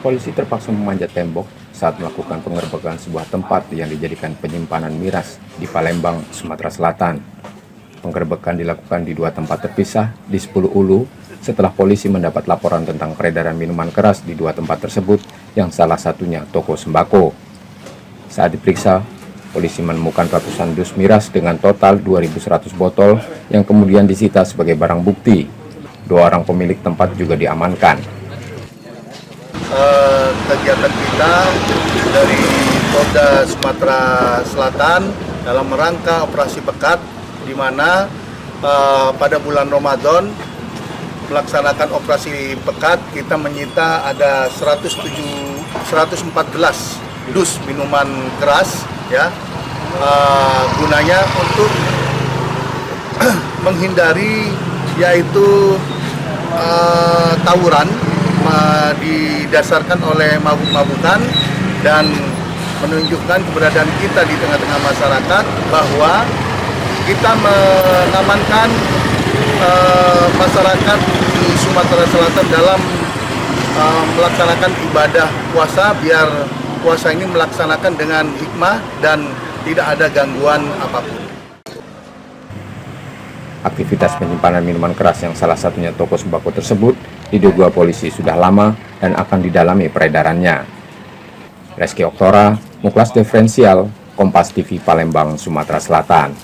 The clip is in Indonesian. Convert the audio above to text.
Polisi terpaksa memanjat tembok saat melakukan penggerbekan sebuah tempat yang dijadikan penyimpanan miras di Palembang, Sumatera Selatan. Penggerbekan dilakukan di dua tempat terpisah di 10 Ulu setelah polisi mendapat laporan tentang peredaran minuman keras di dua tempat tersebut yang salah satunya toko sembako. Saat diperiksa, polisi menemukan ratusan dus miras dengan total 2.100 botol yang kemudian disita sebagai barang bukti. Dua orang pemilik tempat juga diamankan. Kegiatan kita dari Polda Sumatera Selatan dalam rangka operasi pekat, di mana pada bulan Ramadan melaksanakan operasi pekat, kita menyita ada 114 dus minuman keras, ya, gunanya untuk menghindari yaitu tawuran didasarkan oleh mabuk-mabukan dan menunjukkan keberadaan kita di tengah-tengah masyarakat bahwa kita mengamankan masyarakat di Sumatera Selatan dalam melaksanakan ibadah puasa, biar puasa ini melaksanakan dengan hikmah dan tidak ada gangguan apapun. Aktivitas penyimpanan minuman keras yang salah satunya toko sembako tersebut diduga polisi sudah lama dan akan didalami peredarannya. Reski Oktora, Muklas Diferensial, Kompas TV Palembang, Sumatera Selatan.